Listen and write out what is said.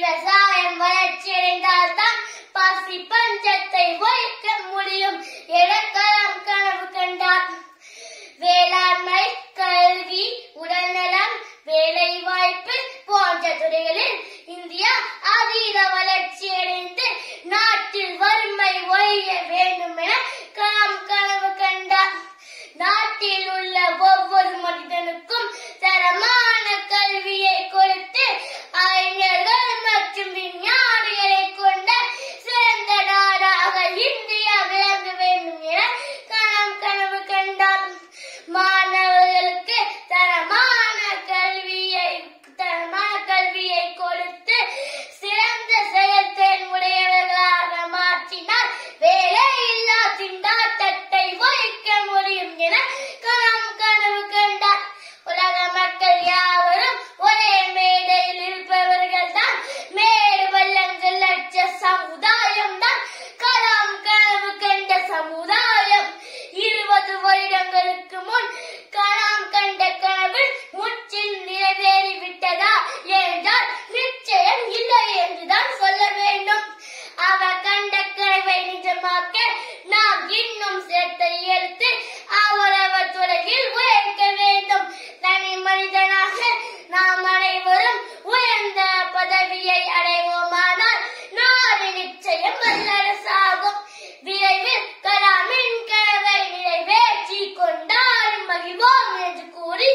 விவசாயம் வளர்ச்சியடைந்தால்தான் பசி பஞ்சத்தை ஒழிக்க முடியும் என கலாம் கனவு கண்டார். வேளாண்மை, கல்வி, உடல்நலம், வேலை வாய்ப்பு போன்ற துறைகளில் இந்தியா அதீத வளர்ச்சியடைந்து நாட்டில் வறுமை ஒழிய வேண்டும் என கலாம் கனவு கண்டார். நாட்டில் உள்ள ஒவ்வொரு மனிதனுக்கும் தரமான கல்வியை கொடுத்து அறிஞர்கள் மற்றும் விஞ்ஞானிகளை கொண்ட சிறந்த நாடாக இந்தியா விளங்க வேண்டும் என கலாம் கனவு கண்டார். மாணவர்களுக்கு தரமான கல்வியை கொடுத்து சிறந்த செயல்திறன் உடையவர்களாக மாற்றினால் வேலையில்லா திண்டாட்டத்தை ஒழிக்க முடியும் என கலாம் கனவு கண்டார். உலக மக்கள் யாவரும் ஒரே மேடையில் இருப்பவர்கள் தான். மேடு பள்ளங்கள் அற்ற சமுதாயம் தான் கலாம் கனவு கண்ட சமுதாயம். 20 வருடங்களுக்கு முன் கலாம் கண்ட கனவு முற்றிலும் நிறைவேறிவிட்டதா என்றால் நிச்சயம் இல்லை என்றுதான் சொல்ல வேண்டும். அவர் கண்ட கனவை நிஜமாக்க நாம் இன்னும் சேர்த்தை எடுத்து அவரவர் துறையில் உழைக்க வேண்டும். தனி மனிதனாக நாம் அனைவரும் உயர்ந்த பதவியை அடைவோமானால் நாடு நிச்சயம் வல்லரசாகும். விரைவில் கலாமின் கனவை நிறைவேற்றி கொண்டாடி மகிழ்வோம் என்று கூறி